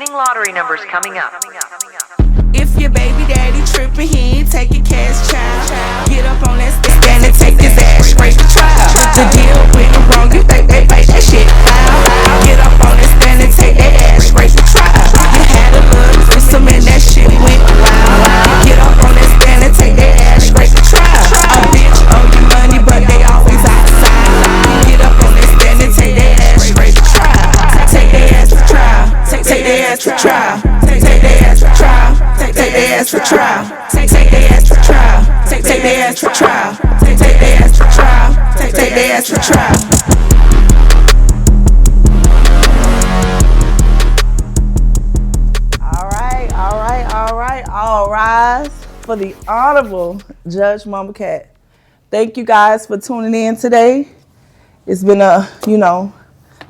Winning lottery numbers coming up. If your baby daddy trippin', he ain't taking cash, child. Get up on that stand and take his ass straight to trial. The deal went wrong, you think they made that shit foul. Get up on that stand and take that ass straight to trial. You had a little threesome and that shit went wild. Get up on that stand and take that ass straight to trial. A bitch owe you money, but they always outside. Get up on that stand and take that ass straight to trial. Take their ass to trial. Take their ass to trial. Take their ass to trial. Take their ass for trial. Take their ass for trial. Take their ass for trial. Take their ass for trial. Take their ass for trial. All rise for the Honorable Judge Mamakatt. Thank you guys for tuning in today. It's been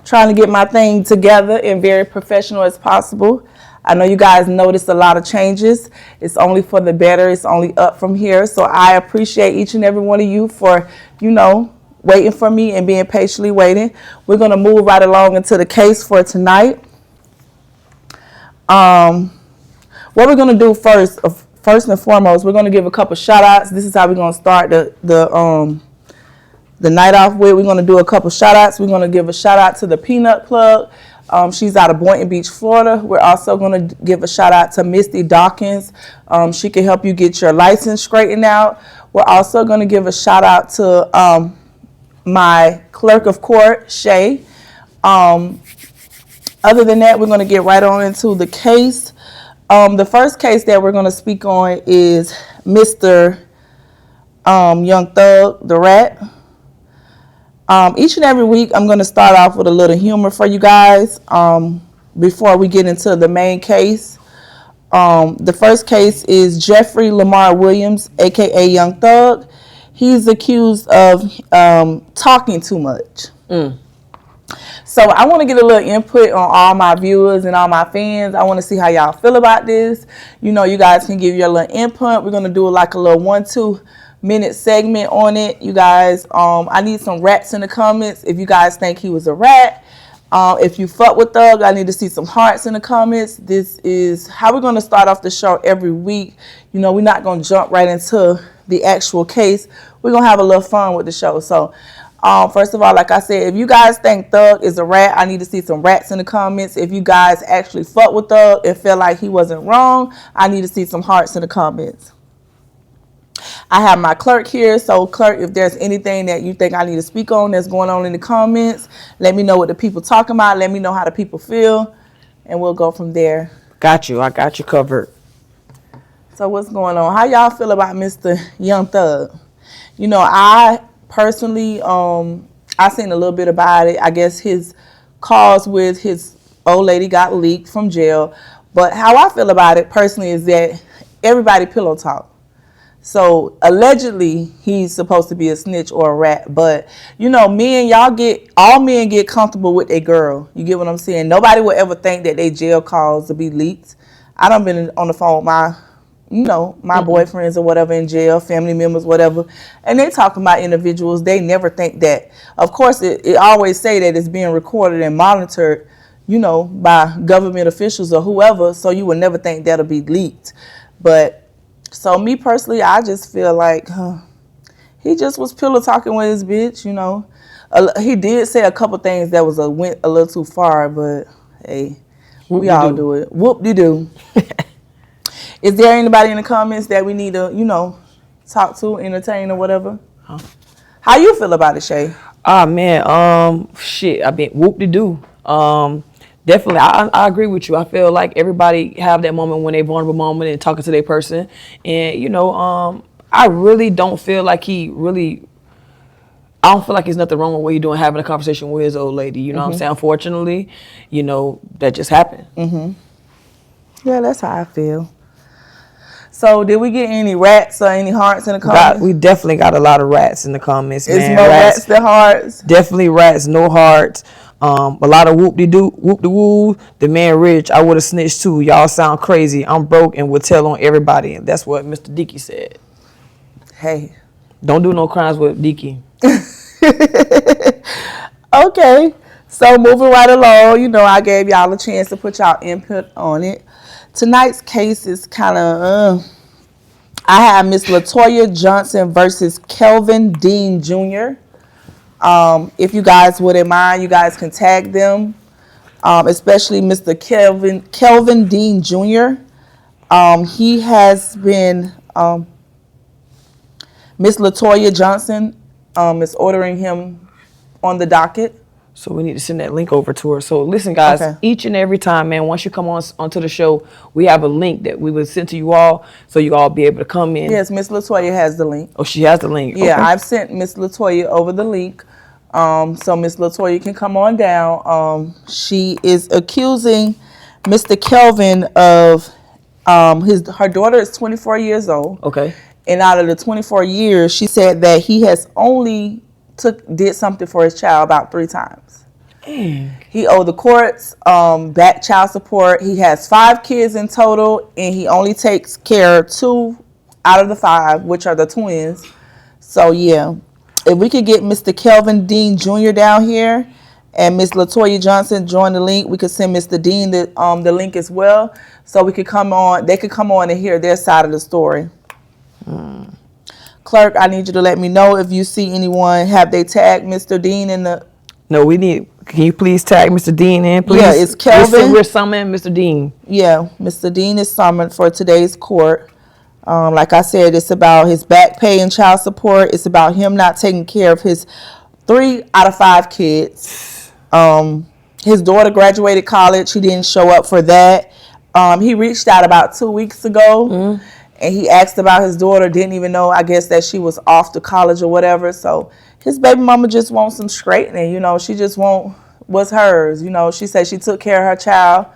trying to get my thing together and very professional as possible. I know you guys noticed a lot of changes. It's only for the better. It's only up from here. So I appreciate each and every one of you for, waiting for me and being patiently waiting. We're going to move right along into the case for tonight. What we're going to do first and foremost, we're going to give a couple shout outs. This is how we're going to start the night off with. We're going to do a couple shout outs. We're going to give a shout out to the Peanut Plug. She's out of Boynton Beach, Florida. We're also going to give a shout out to Misty Dawkins. She can help you get your license straightened out. We're also going to give a shout out to my clerk of court, Shay. Other than that, we're going to get right on into the case. The first case that we're going to speak on is Mr. Young Thug, the Rat. Each and every week, I'm going to start off with a little humor for you guys before we get into the main case. The first case is Jeffrey Lamar Williams, a.k.a. Young Thug. He's accused of talking too much. So I want to get a little input on all my viewers and all my fans. I want to see how y'all feel about this. You guys can give your little input. We're going to do like a little 1-2 minute segment on it. You guys, I need some rats in the comments if you guys think he was a rat. If you fuck with Thug, I need to see some hearts in the comments. This is how we're going to start off the show every week. We're not going to jump right into the actual case. We're going to have a little fun with the show. So first of all, like I said, if you guys think Thug is a rat, I need to see some rats in the comments. If you guys actually fuck with Thug and feel like he wasn't wrong, I need to see some hearts in the comments. I have my clerk here. So clerk, if there's anything that you think I need to speak on that's going on in the comments, let me know what the people talking about. Let me know how the people feel, and we'll go from there. Got you. I got you covered. So what's going on? How y'all feel about Mr. Young Thug? I personally, I seen a little bit about it. I guess his calls with his old lady got leaked from jail. But how I feel about it personally is that everybody pillow talk. So allegedly he's supposed to be a snitch or a rat. But all men get comfortable with their girl. You get what I'm saying? Nobody will ever think that they jail calls to be leaked. I done been on the phone with my boyfriends or whatever in jail, family members, whatever, and they talking about individuals. They never think that. Of course, it always say that it's being recorded and monitored, by government officials or whoever, so you would never think that'll be leaked. But, so me personally, I just feel like he just was pillow talking with his bitch, He did say a couple things that went a little too far, but hey, we all do it. Whoop-de-doo. Is there anybody in the comments that we need to, talk to, entertain, or whatever? Huh? How you feel about it, Shay? Man, shit, I mean, whoop-de-doo. Definitely, I agree with you. I feel like everybody have that moment when they vulnerable moment and talking to their person. And, I really don't feel like I don't feel like there's nothing wrong with what you're doing, having a conversation with his old lady. You know what I'm saying? Unfortunately, that just happened. Yeah, that's how I feel. So did we get any rats or any hearts in the comments? We definitely got a lot of rats in the comments, man. It's more rats than hearts. Definitely rats, no hearts. A lot of whoop-de-woo. The man rich, I would have snitched too. Y'all sound crazy. I'm broke and would tell on everybody. And that's what Mr. Dickey said. Hey. Don't do no crimes with Dickey. Okay. So moving right along, I gave y'all a chance to put y'all input on it. Tonight's case is kind of, I have Miss Latoya Johnson versus Kelvin Dean Jr. If you guys wouldn't mind, you guys can tag them, especially Mr. Kelvin Dean Jr. He has been, Miss Latoya Johnson is ordering him on the docket. So we need to send that link over to her. So listen, guys, Okay. each and every time, man, once you come onto the show, we have a link that we will send to you all, so you all be able to come in. Yes, Miss Latoya has the link. Oh, she has the link. Yeah, Okay. I've sent Miss Latoya over the link, so Miss Latoya can come on down. She is accusing Mr. Kelvin of her daughter is 24 years old. Okay. And out of the 24 years, she said that he has only did something for his child about 3 times. He owed the courts back child support. He has 5 kids in total, and he only takes care of 2 out of the 5, which are the twins. So yeah, if we could get Mr. Kelvin Dean Jr. down here and Miss Latoya Johnson join the link, we could send Mr. Dean the link as well, so we could come on. They could come on and hear their side of the story. Clerk, I need you to let me know if you see anyone. Have they tagged Mr. Dean in the? No, can you please tag Mr. Dean in, please? Yeah, it's Kelvin. We're summoning Mr. Dean. Yeah, Mr. Dean is summoned for today's court. Like I said, it's about his back pay and child support. It's about him not taking care of his 3 out of 5 kids. His daughter graduated college. He didn't show up for that. He reached out about 2 weeks ago. And he asked about his daughter, didn't even know, I guess, that she was off to college or whatever. So his baby mama just wants some straightening. She just what's hers. She said she took care of her child,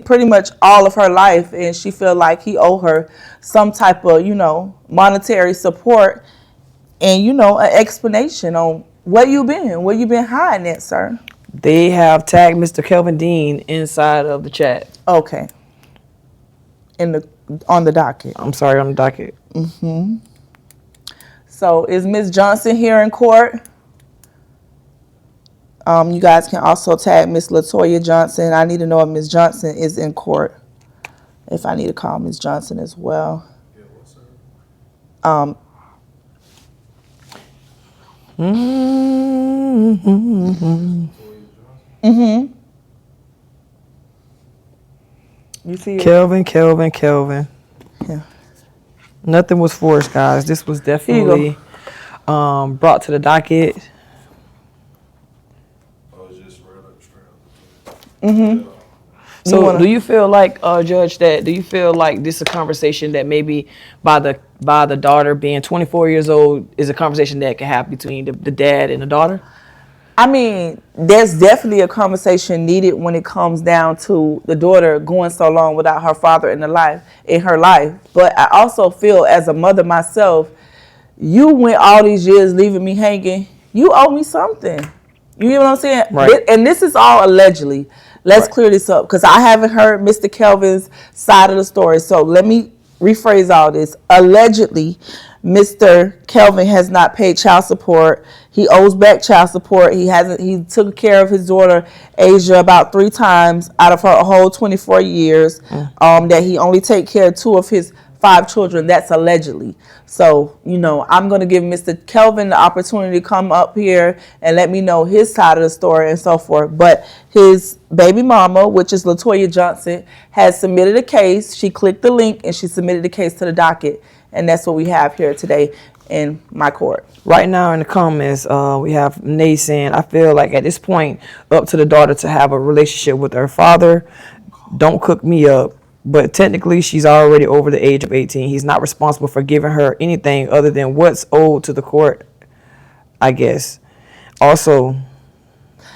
pretty much all of her life. And she felt like he owed her some type of, monetary support and, an explanation on where you been hiding at, sir. They have tagged Mr. Kelvin Dean inside of the chat. Okay. On the docket. I'm sorry, on the docket. So is Ms. Johnson here in court? You guys can also tag Ms. Latoya Johnson. I need to know if Ms. Johnson is in court. If I need to call Ms. Johnson as well. You see it? Kelvin. Yeah. Nothing was forced, guys. This was definitely brought to the docket. So do you feel like, Judge, do you feel like this is a conversation that maybe by the daughter being 24 years old is a conversation that can happen between the dad and the daughter? I mean, there's definitely a conversation needed when it comes down to the daughter going so long without her father in her life. But I also feel, as a mother myself, you went all these years leaving me hanging. You owe me something. You know what I'm saying? Right. And this is all allegedly. Let's clear this up, because I haven't heard Mr. Kelvin's side of the story. So let me rephrase all this. Allegedly, Mr. Kelvin has not paid child support. He owes back child support. He took care of his daughter Asia about 3 times out of her whole 24 years. That he only take care of 2 of his 5 children. That's allegedly. So, I'm going to give Mr. Kelvin the opportunity to come up here and let me know his side of the story and so forth. But his baby mama, which is Latoya Johnson, has submitted a case. She clicked the link and she submitted the case to the docket. And that's what we have here today in my court. Right now in the comments, we have Nay saying, I feel like at this point, up to the daughter to have a relationship with her father. Don't cook me up. But technically, she's already over the age of 18. He's not responsible for giving her anything other than what's owed to the court, I guess. Also,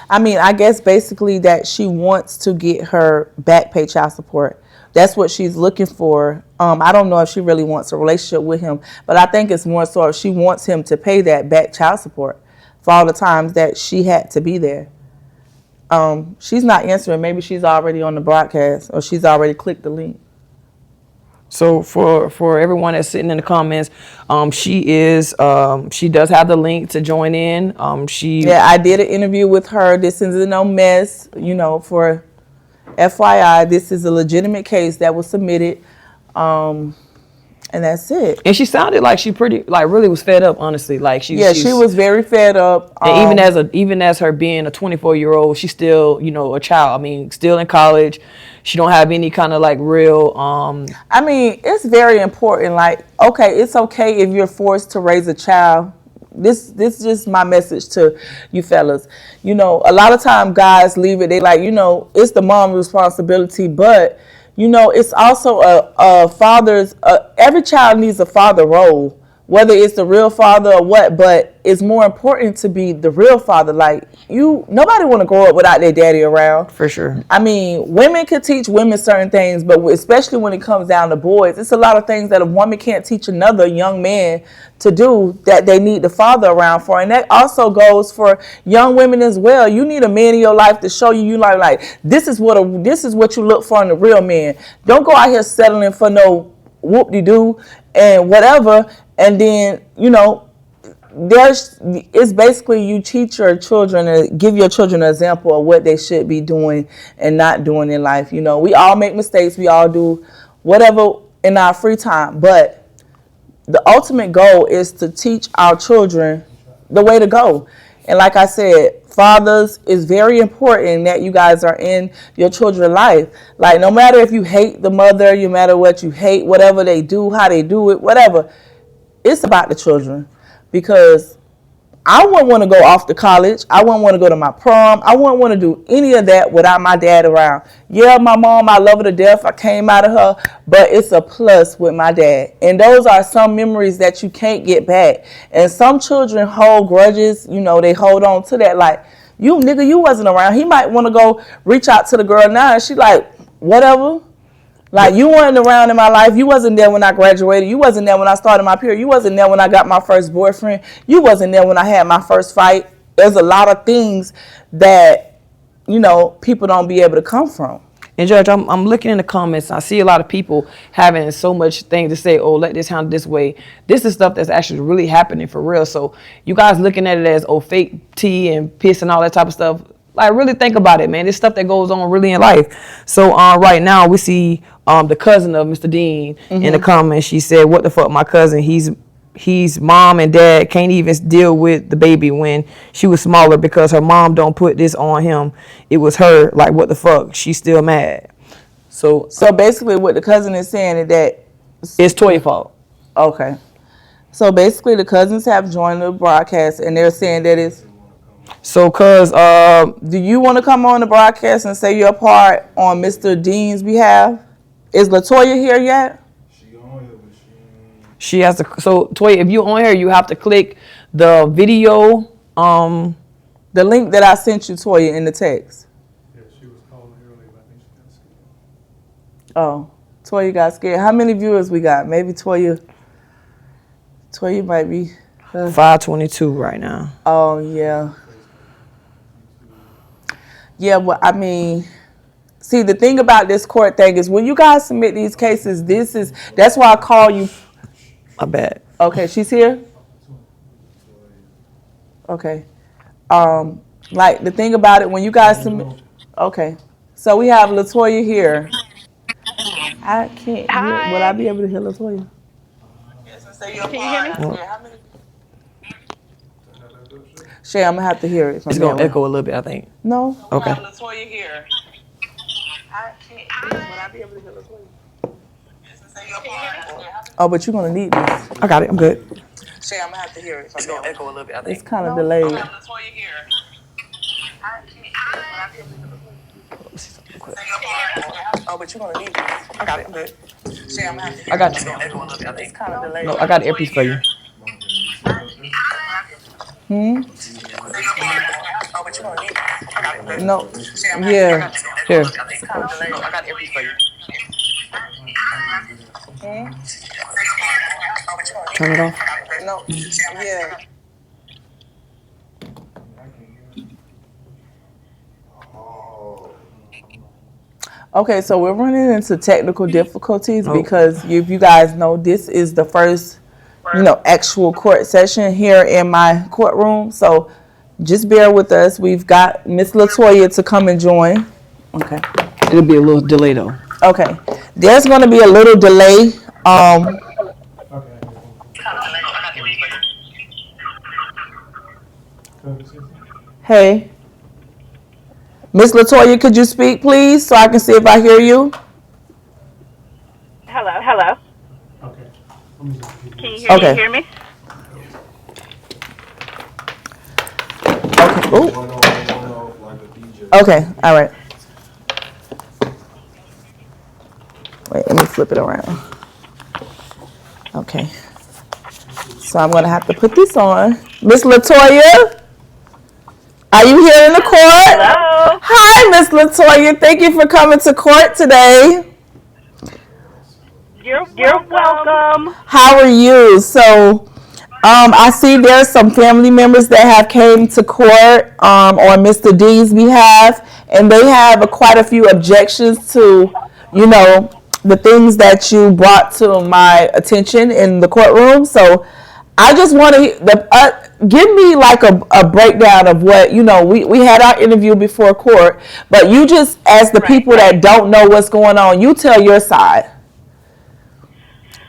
I guess basically that she wants to get her back pay child support. That's what she's looking for. I don't know if she really wants a relationship with him, but I think it's more so if she wants him to pay that back child support for all the times that she had to be there. She's not answering. Maybe she's already on the broadcast or she's already clicked the link. So for everyone that's sitting in the comments, she does have the link to join in. Yeah, I did an interview with her. This isn't no mess, for FYI, this is a legitimate case that was submitted. And that's it. And she sounded like she really was fed up, honestly. Like she was very fed up. And even as her being a 24-year-old, she's still, a child. I mean, still in college. She don't have any kind of like real I mean, it's very important. Like, okay, it's okay if you're forced to raise a child. This is just my message to you fellas. A lot of time guys leave it. They like, it's the mom's responsibility, but it's also a father's. Every child needs a father role, whether it's the real father or what. But it's more important to be the real father. Like nobody want to grow up without their daddy around. For sure. I mean, women could teach women certain things, but especially when it comes down to boys, it's a lot of things that a woman can't teach another young man to do that they need the father around for. And that also goes for young women as well. You need a man in your life to show you like this is what you look for in a real man. Don't go out here settling for no whoop-de-doo and whatever. And then, it's basically you teach your children and give your children an example of what they should be doing and not doing in life. We all make mistakes. We all do whatever in our free time. But the ultimate goal is to teach our children the way to go. And like I said, fathers, is very important that you guys are in your children's life. Like, no matter if you hate the mother, no matter what you hate, whatever they do, how they do it, whatever, it's about the children. Because I wouldn't want to go off to college. I wouldn't want to go to my prom. I wouldn't want to do any of that without my dad around. Yeah, my mom, I love her to death. I came out of her, but it's a plus with my dad. And those are some memories that you can't get back. And some children hold grudges. They hold on to that. Like, you wasn't around. He might want to go reach out to the girl now. And she like, whatever. Like, you weren't around in my life. You wasn't there when I graduated. You wasn't there when I started my period. You wasn't there when I got my first boyfriend. You wasn't there when I had my first fight. There's a lot of things that, people don't be able to come from. And Judge, I'm looking in the comments. I see a lot of people having so much things to say. Oh, let this handle this way. This is stuff that's actually really happening for real. So you guys looking at it as fake tea and piss and all that type of stuff. Like, really think about it, man. It's stuff that goes on really in life. So right now we see the cousin of Mr. Dean in the comments. She said, "What the fuck, my cousin? He's mom and dad can't even deal with the baby when she was smaller because her mom don't put this on him. It was her. Like, what the fuck? She's still mad." So basically, what the cousin is saying is that it's Toya's fault. Okay. So basically, the cousins have joined the broadcast, and they're saying that it's. So, do you want to come on the broadcast and say your part on Mr. Dean's behalf? Is Latoya here yet? She on here, but she has to. So, Toya, if you on here, you have to click the video. The link that I sent you, Toya, in the text. yeah, she was calling earlier, but I think she got scared. Oh, Toya got scared. How many viewers we got? Maybe Toya might be. 522 right now. Oh, yeah. Yeah, well, I mean, see, the thing about this court thing is when you guys submit these cases, that's why I call you. I bet. Okay, she's here? Okay. Like, the thing about it, when you guys submit. Okay. So we have Latoya here. I can't hear. Would I be able to hear Latoya? Can you hear me? Shay, I'm going to have to hear it. It's going to echo a little bit, I think. No? Okay. Latoya here. I can't. Would I be able to hear Latoya? Oh, but you're going to need this. I got it. I'm good. Shay, I'm going to have to hear it. It's going to echo a little bit, I think. It's kind of delayed. Latoya here. I can't. Would I be able to hear Latoya? Oh, but you're going to need this. I got it. I'm good. Shay, I'm going to have to hear I it. got you. It's kind of delayed. No, I got an earpiece for you. Hmm? Oh, but you don't need it. No. Yeah. Here. I got an earpiece for you. Turn it off. No. Yeah. Okay, so we're running into technical difficulties because if you guys know, this is the first, actual court session here in my courtroom. So just bear with us. We've got Miss Latoya to come and join. Okay. It'll be a little delay though. Okay. There's going to be a little delay. Okay. Hey. Miss Latoya, could you speak, please, so I can see if I hear you? Hello. Okay. Can you Okay. hear me? Okay. Ooh. Okay. All right. Wait, let me flip it around. Okay. So I'm going to have to put this on. Miss Latoya? Are you here in the court? Hello. Hi, Miss Latoya. Thank you for coming to court today. You're welcome. How are you? So, I see there's some family members that have came to court on Mr. D's behalf, and they have quite a few objections to, the things that you brought to my attention in the courtroom. So, I just want to give me like a breakdown of what, we had our interview before court, but you just, as the people that don't know what's going on, you tell your side.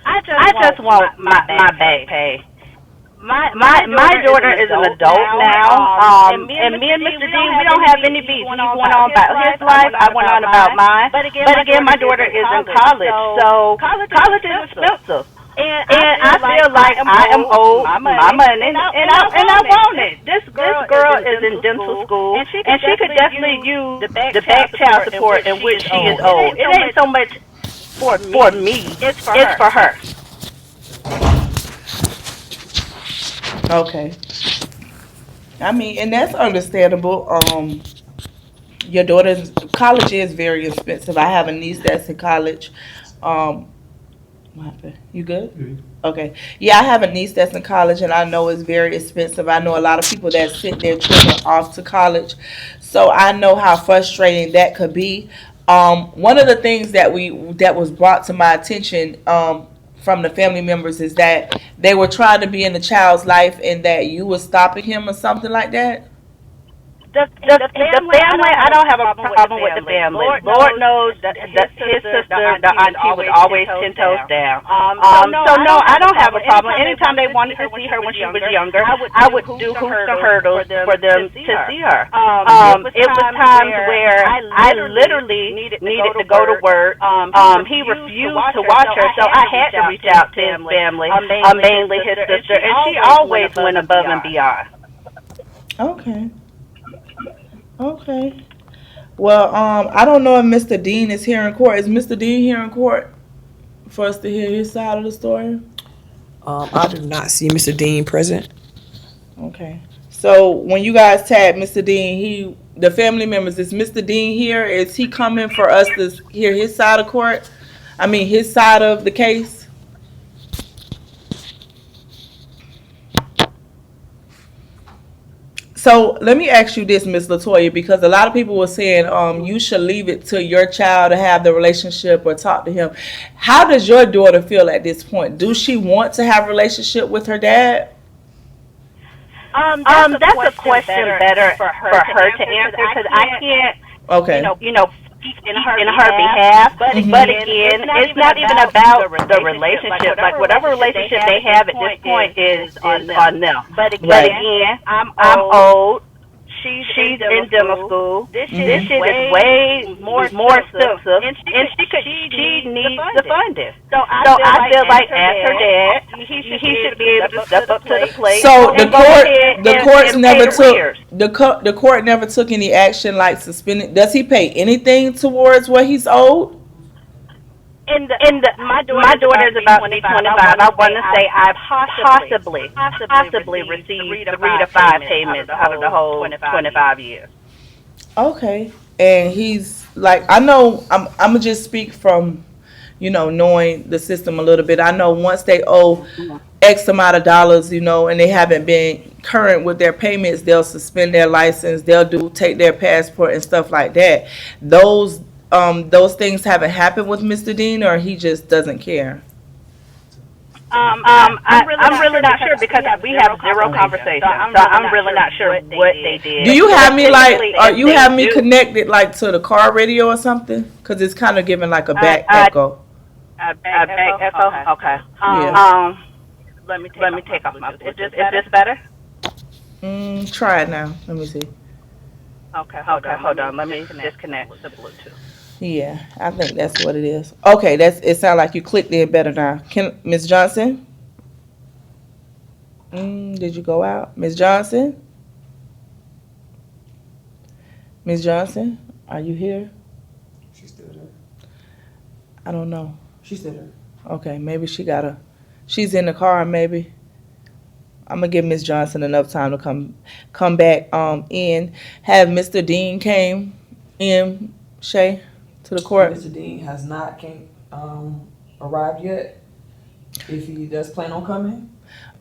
I just want my back pay. My daughter is an adult now, and me and Mr. D, we don't have any beef. He went on about his life, I went on about mine. But again, my daughter is in college, so college is expensive. And I feel like I am owed my money, and I want it. This girl is in dental school, and she could definitely use the back child support in which she is owed. It ain't so much for me, it's for her. Okay. I mean, and that's understandable. Your daughter's college is very expensive. I have a niece that's in college. What happened? You good? Mm-hmm. Okay. Yeah, I have a niece that's in college, and I know it's very expensive. I know a lot of people that send their children off to college, so I know how frustrating that could be. One of the things that was brought to my attention from the family members is that they were trying to be in the child's life and that you were stopping him or something like that. The family, I don't have a problem with the family. Lord knows that his sister, the auntie, was always 10 toes down. So no, I don't have a problem. Anytime they wanted to see her when she was younger, I would do hoops and hurdles for them to see her. It was times where I literally needed to go to work. He refused to watch her, so I had to reach out to his family, mainly his sister, and she always went above and beyond. Okay. Well, I don't know if Mr. Dean is here in court. Is Mr. Dean here in court for us to hear his side of the story? I do not see Mr. Dean present. Okay. So when you guys tag Mr. Dean, the family members, is Mr. Dean here? Is he coming for us to hear his side of court? I mean, his side of the case? So let me ask you this, Ms. Latoya, because a lot of people were saying you should leave it to your child to have the relationship or talk to him. How does your daughter feel at this point? Do she want to have a relationship with her dad? That's a question better for her to answer, because I can't, speak in her behalf. But again, it's not even about the relationship. Like, whatever relationship they have at this point is on them. But again, I'm old. She's in dental school. This shit is way more expensive, and she needs the funding. So I feel like as her dad, he should be able to step up to the plate. So the court never took any action like suspending. Does he pay anything towards what he's owed? My daughter is about to be 25. I want to say I possibly received 3 to 5 payments out of the whole 25 years. Okay. And he's like, I know, I'm going to just speak from, knowing the system a little bit. I know once they owe X amount of dollars, and they haven't been current with their payments, they'll suspend their license, they'll take their passport and stuff like that. Those those things haven't happened with Mr. Dean, or he just doesn't care? I'm really not sure because we have zero conversation. So I'm really not sure what they did. Do you have me you have me do. connected like to the car radio or something? Because it's kind of giving like a back echo. A back echo? Okay. Yeah. Let me take off my Bluetooth. Is this better? Try it now. Let me see. Okay, hold on. Let me disconnect the Bluetooth. Yeah, I think that's what it is. Okay, it sounds like you clicked in better now. Ms. Johnson? Did you go out? Ms. Johnson? Ms. Johnson, are you here? She's still there. I don't know. She's still there. Okay, maybe she's in the car maybe. I'm gonna give Ms. Johnson enough time to come back in. Have Mr. Dean came in, Shay, to the court? Mr. Dean has not arrived yet. If he does plan on coming.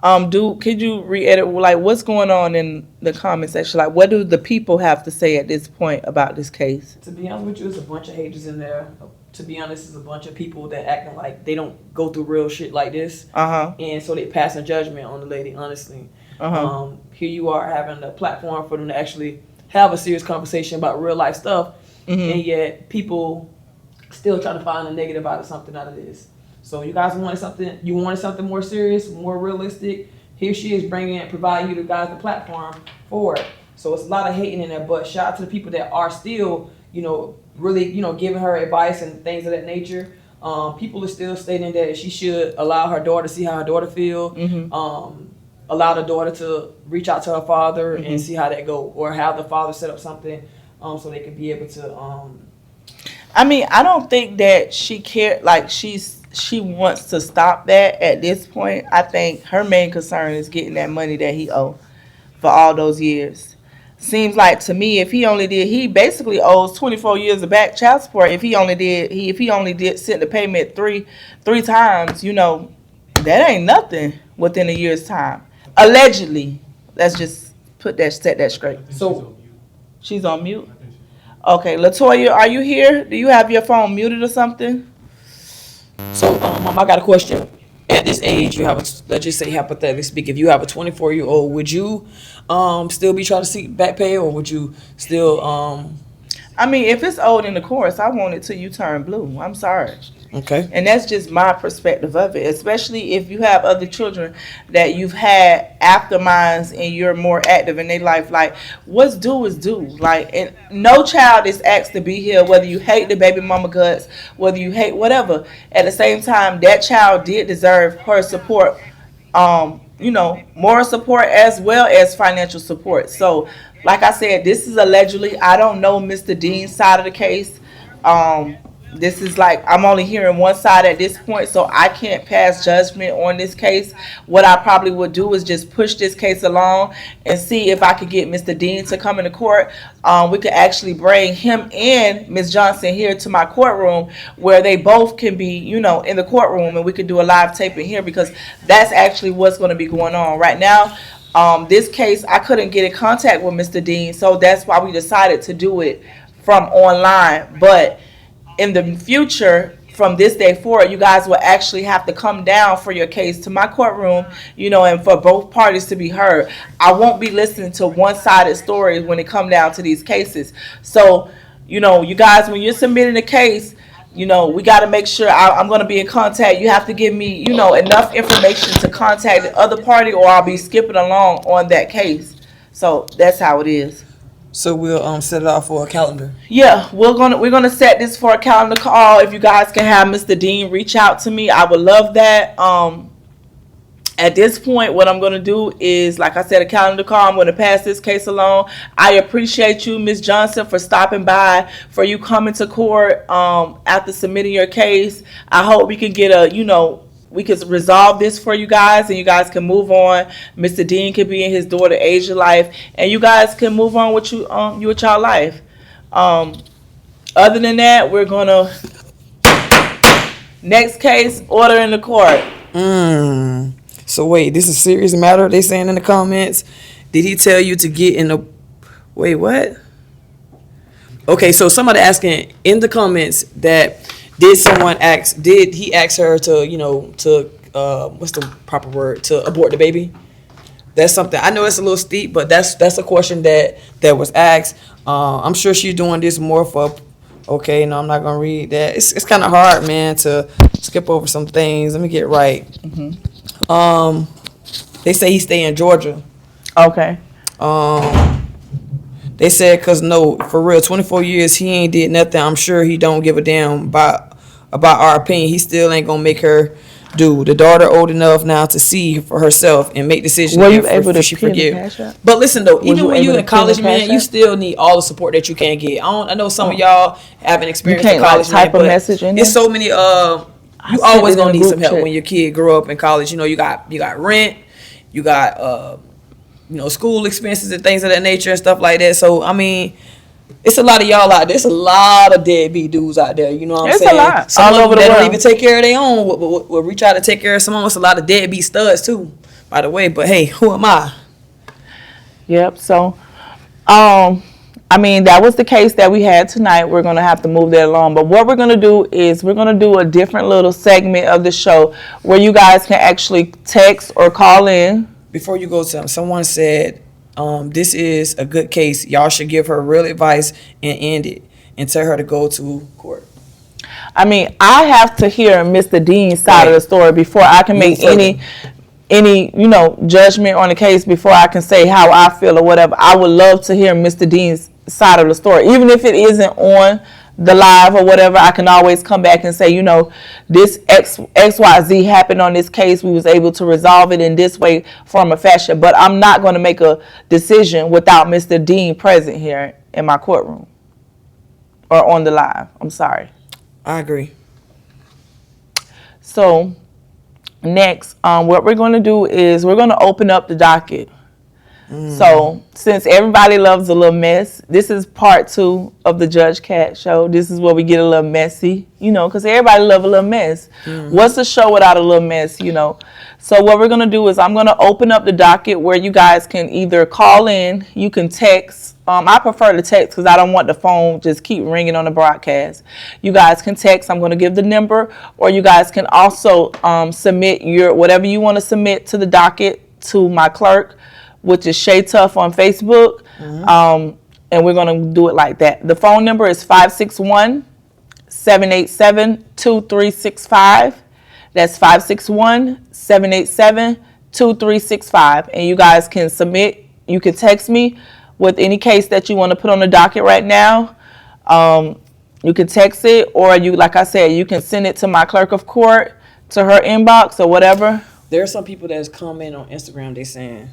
Could you re-edit, like, what's going on in the comment section? Like, what do the people have to say at this point about this case? To be honest with you, it's a bunch of haters in there. To be honest, it's a bunch of people that acting like they don't go through real shit like this. And so they passing judgment on the lady, honestly. Here you are having a platform for them to actually have a serious conversation about real life stuff. And yet people still trying to find a negative something out of this. So you guys wanted something more serious, more realistic. Here she is providing you guys the platform for it. So it's a lot of hating in there, but shout out to the people that are still, really, giving her advice and things of that nature. People are still stating that she should allow her daughter to see how her daughter feel. Allow the daughter to reach out to her father and see how that go, or have the father set up something so they can be able to. I mean, I don't think that she cared. Like she wants to stop that at this point. I think her main concern is getting that money that he owed for all those years. Seems like to me, he basically owes 24 years of back child support. If he only did send the payment three times, that ain't nothing within a year's time. Allegedly, let's just set that straight. So She's on mute. Okay, Latoya, are you here? Do you have your phone muted or something? So, I got a question. At this age, let's just say hypothetically speak, if you have a 24-year-old, would you still be trying to seek back pay, or would you still I mean, if it's old in the course, I want it till you turn blue. I'm sorry. Okay. And that's just my perspective of it, especially if you have other children that you've had after mine and you're more active in their life. Like, what's due is due. Like, and no child is asked to be here, whether you hate the baby mama guts, whether you hate whatever. At the same time, that child did deserve her support, moral support as well as financial support. So, like I said, this is allegedly. I don't know Mr. Dean's side of the case. This is like, I'm only hearing one side at this point, so I can't pass judgment on this case. What I probably would do is just push this case along and see if I could get Mr. Dean to come into court. We could actually bring him and Ms. Johnson here to my courtroom where they both can be, in the courtroom, and we could do a live taping here, because that's actually what's going to be going on right now. This case, I couldn't get in contact with Mr. Dean, so that's why we decided to do it from online. But in the future, from this day forward, you guys will actually have to come down for your case to my courtroom, and for both parties to be heard. I won't be listening to one-sided stories when it comes down to these cases. So, you guys, when you're submitting a case, we got to make sure I'm going to be in contact. You have to give me, enough information to contact the other party, or I'll be skipping along on that case. So that's how it is. So we'll set it off for a calendar. Yeah, we're gonna set this for a calendar call. If you guys can have Mr. Dean reach out to me, I would love that. At this point, what I'm going to do is, like I said, a calendar call. I'm going to pass this case along. I appreciate you, Ms. Johnson, for stopping by, for you coming to court after submitting your case. I hope we can get we can resolve this for you guys, and you guys can move on. Mr. Dean can be in his daughter's age of life, and you guys can move on with with y'all life. Other than that, we're going to, next case, order in the court. So wait, this is a serious matter, they saying in the comments. Did he tell you to get in the... Wait, what? Okay, so somebody asking in the comments that did he ask her to, what's the proper word, to abort the baby? That's something, I know it's a little steep, but that's a question that was asked. I'm sure she's doing this more for, okay, no, I'm not going to read that. It's kind of hard, man, to skip over some things. Let me get right. They say he stay in Georgia. Okay. They said, because no, for real, 24 years, he ain't did nothing. I'm sure he don't give a damn about our opinion. He still ain't going to make her do. The daughter old enough now to see for herself and make decisions. Were you able to forgive? But listen, though, even when you able in to college, pin the man, Cash you App? still need all the support that you can get. I know some of y'all haven't experienced can't, in college, like, type man, a but message in it's there? so many, you sent always it in going to a need some group help chat. when your kid grow up in college. You got rent, you got, school expenses and things of that nature and stuff like that. So, I mean, it's a lot of y'all out there. There's a lot of deadbeat dudes out there. You know what I'm It's saying? a lot. Some All of over them the that don't world. even take care of their own will reach out to take care of someone. It's a lot of deadbeat studs too, by the way. But hey, who am I? Yep. So, I mean, that was the case that we had tonight. We're going to have to move that along. But what we're going to do is we're going to do a different little segment of the show where you guys can actually text or call in. Before you go, someone said, this is a good case. Y'all should give her real advice and end it and tell her to go to court. I mean, I have to hear Mr. Dean's side of the story before I can make any judgment on the case, before I can say how I feel or whatever. I would love to hear Mr. Dean's side of the story. Even if it isn't on the live or whatever, I can always come back and say, this XYZ happened on this case. We was able to resolve it in this way, form, or fashion. But I'm not going to make a decision without Mr. Dean present here in my courtroom or on the live. I'm sorry. I agree. So next, what we're going to do is we're going to open up the docket. So since everybody loves a little mess, this is part 2 of the Judge Cat show. This is where we get a little messy, because everybody loves a little mess. What's a show without a little mess, So what we're going to do is I'm going to open up the docket where you guys can either call in, you can text. I prefer to text because I don't want the phone just keep ringing on the broadcast. You guys can text. I'm going to give the number, or you guys can also submit whatever you want to submit to the docket to my clerk, which is Shay Tuff on Facebook. And we're going to do it like that. The phone number is 561-787-2365. That's 561-787-2365. And you guys can submit. You can text me with any case that you want to put on the docket right now. You can text it, or like I said, you can send it to my clerk of court, to her inbox or whatever. There are some people that's comment on Instagram. They saying,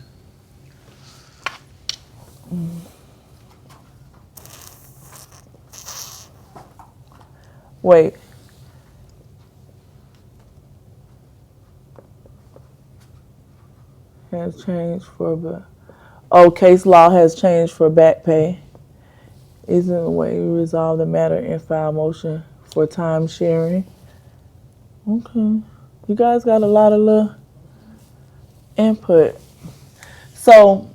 wait. Has changed case law has changed for back pay. Isn't a way to resolve the matter and file motion for time sharing. Okay. You guys got a lot of little input. So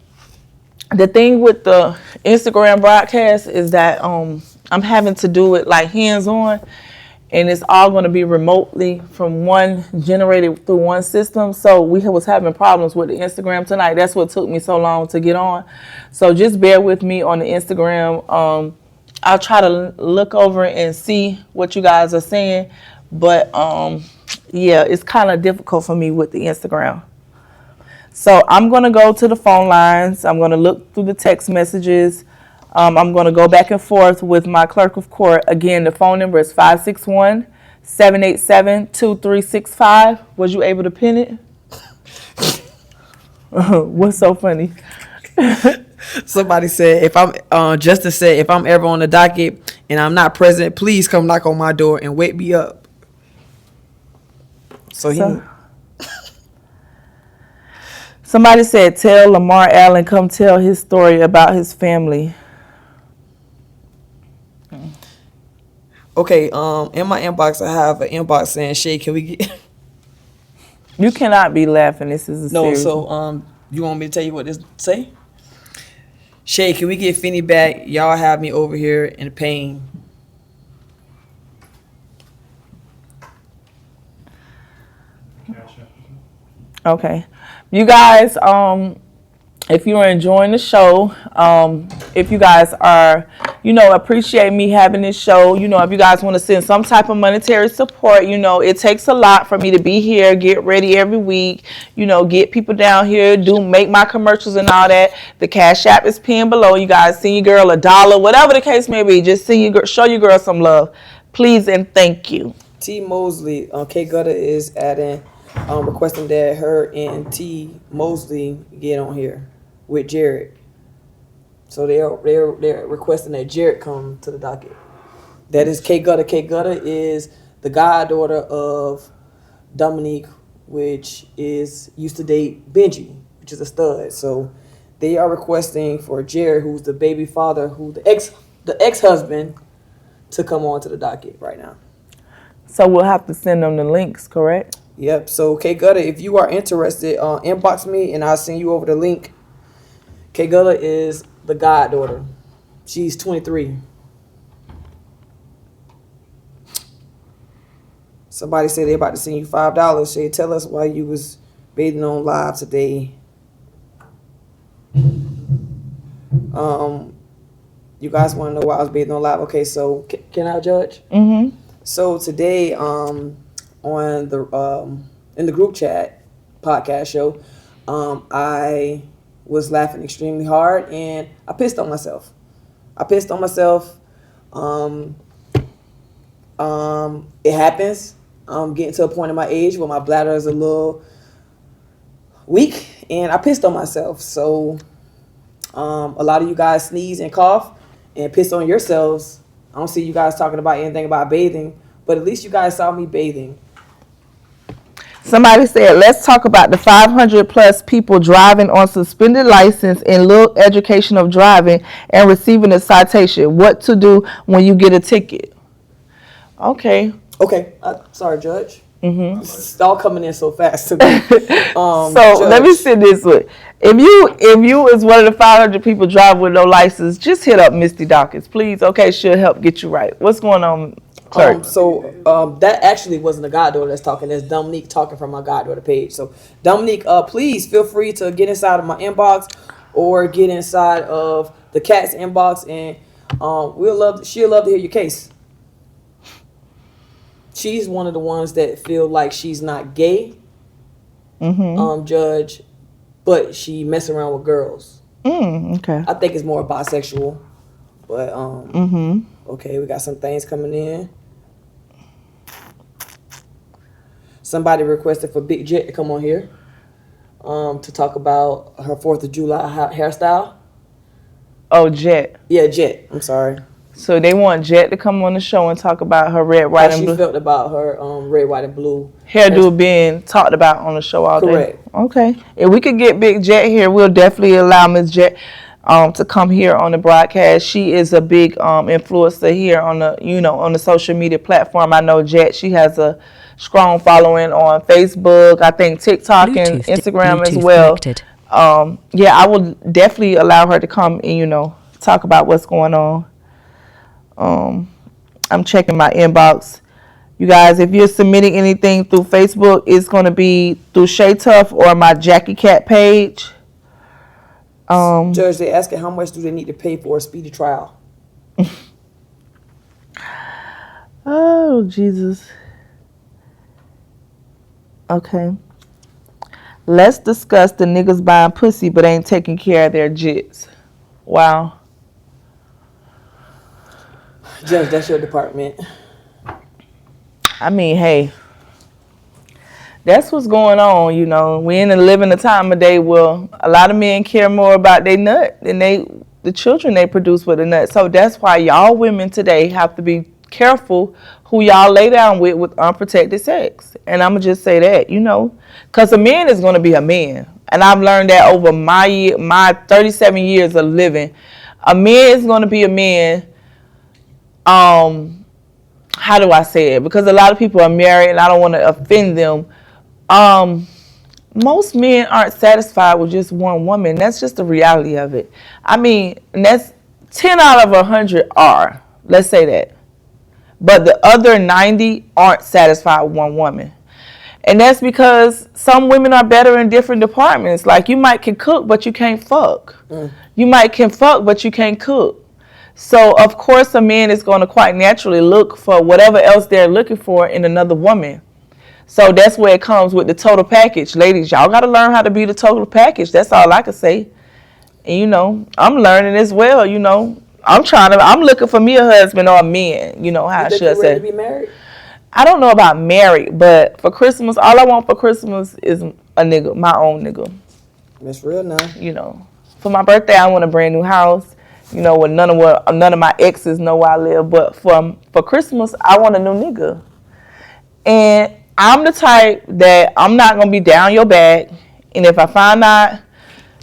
the thing with the Instagram broadcast is that I'm having to do it like hands-on, and it's all going to be remotely from generated through one system. So we was having problems with the Instagram tonight. That's what took me so long to get on. So just bear with me on the Instagram. I'll try to look over and see what you guys are saying. But yeah, it's kind of difficult for me with the Instagram. So I'm going to go to the phone lines. I'm going to look through the text messages. I'm going to go back and forth with my clerk of court. Again, the phone number is 561-787-2365. Was you able to pin it? What's so funny? somebody said, Justin said, if I'm ever on the docket and I'm not present, please come knock on my door and wake me up. Somebody said, tell Lamar Allen come tell his story about his family. Okay, in my inbox, I have an inbox saying, Shay, can we get... You cannot be laughing. This is a serious... So, you want me to tell you what this say? Shay, can we get Finney back? Y'all have me over here in pain. Gotcha. Okay. You guys, if you are enjoying the show, if you guys are, appreciate me having this show, if you guys want to send some type of monetary support, it takes a lot for me to be here, get ready every week, get people down here, make my commercials and all that. The Cash App is pinned below. You guys send your girl $1, whatever the case may be. Just show your girl some love, please and thank you. T Mosley, K Gutter is adding, requesting that her and T Mosley get on here with Jared. So they're requesting that Jared come to the docket. That is K Gutter. K Gutter is the goddaughter of Dominique, which used to date Benji, which is a stud. So they are requesting for Jared, who's the baby father, the ex-husband, to come on to the docket right now. So we'll have to send them the links, correct? Yep. So K Gutter, if you are interested, inbox me and I'll send you over the link. K Gutter is the goddaughter. She's 23. Somebody said they're about to send you $5. Shay, tell us why you was bathing on live today. You guys want to know why I was bathing on live? Okay, so can I judge? Mm-hmm. So today, on the in the group chat podcast show, I was laughing extremely hard and I pissed on myself. It happens. I'm getting to a point in my age where my bladder is a little weak and I pissed on myself. So a lot of you guys sneeze and cough and piss on yourselves. I don't see you guys talking about anything about bathing, but at least you guys saw me bathing. Somebody said, let's talk about the 500 plus people driving on suspended license and little education of driving and receiving a citation. What to do when you get a ticket? Okay. Sorry, Judge. Mm-hmm. It's all coming in so fast to me. So Judge, let me say this way. If you is one of the 500 people driving with no license, just hit up Misty Dawkins, please. Okay, she'll help get you right. What's going on, clerk? That actually wasn't a goddaughter that's talking. That's Dominique talking from my goddaughter page. So Dominique, please feel free to get inside of my inbox or get inside of the cat's inbox, and she'll love to hear your case. She's one of the ones that feel like she's not gay, Judge, but she mess around with girls. Okay. I think it's more bisexual, but okay, we got some things coming in. Somebody requested for Big Jet to come on here to talk about her 4th of July hairstyle. Oh, Jet. Yeah, Jet. I'm sorry. So they want Jet to come on the show and talk about her red, white, and blue. How she felt about her red, white, and blue hairdo being talked about on the show all day. Correct. Okay. If we could get Big Jet here, we'll definitely allow Ms. Jet to come here on the broadcast. She is a big influencer here on the social media platform. I know Jet. She has a strong following on Facebook. I think TikTok and Instagram as well. I will definitely allow her to come and talk about what's going on. I'm checking my inbox. You guys, if you're submitting anything through Facebook, it's going to be through Shay Tuff or my Jackie Cat page. Judge, they asking how much do they need to pay for a speedy trial? Oh, Jesus. Okay. Let's discuss the niggas buying pussy but ain't taking care of their jits. Wow. Judge, that's your department. I mean, hey, that's what's going on, We living a time of day where a lot of men care more about their nut than the children they produce with a nut. So that's why y'all women today have to be careful who y'all lay down with unprotected sex. And I'm going to just say that, because a man is going to be a man. And I've learned that over my 37 years of living. A man is going to be a man. How do I say it? Because a lot of people are married and I don't want to offend them. most men aren't satisfied with just one woman. That's just the reality of it. I mean, and that's 10 out of 100 are. Let's say that. But the other 90 aren't satisfied with one woman. And that's because some women are better in different departments. Like, you might can cook, but you can't fuck. You might can fuck, but you can't cook. So, of course, a man is going to quite naturally look for whatever else they're looking for in another woman. So that's where it comes with the total package. Ladies, y'all got to learn how to be the total package. That's all I can say. And, you know, I'm learning as well, you know. I'm looking for me a husband or a man, you know, how I should say. Ready to be married? I don't know about married, but for Christmas, all I want for Christmas is a nigga, my own nigga. That's real now. You know, for my birthday, I want a brand new house. You know, where none of my exes know where I live. But for Christmas, I want a new nigga. And I'm the type that I'm not gonna be down your back. And if I find out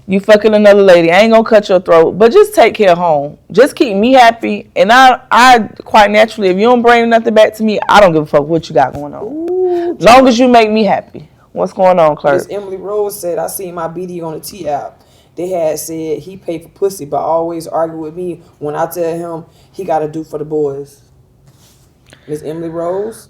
you fucking another lady, I ain't gonna cut your throat. But just take care of home. Just keep me happy. And I quite naturally, if you don't bring nothing back to me, I don't give a fuck what you got going on. Ooh, as long as you make me happy. What's going on, Clerk? Miss Emily Rose said, I seen my BD on the T app. They had said he paid for pussy, but always argue with me when I tell him he got to do for the boys. Miss Emily Rose?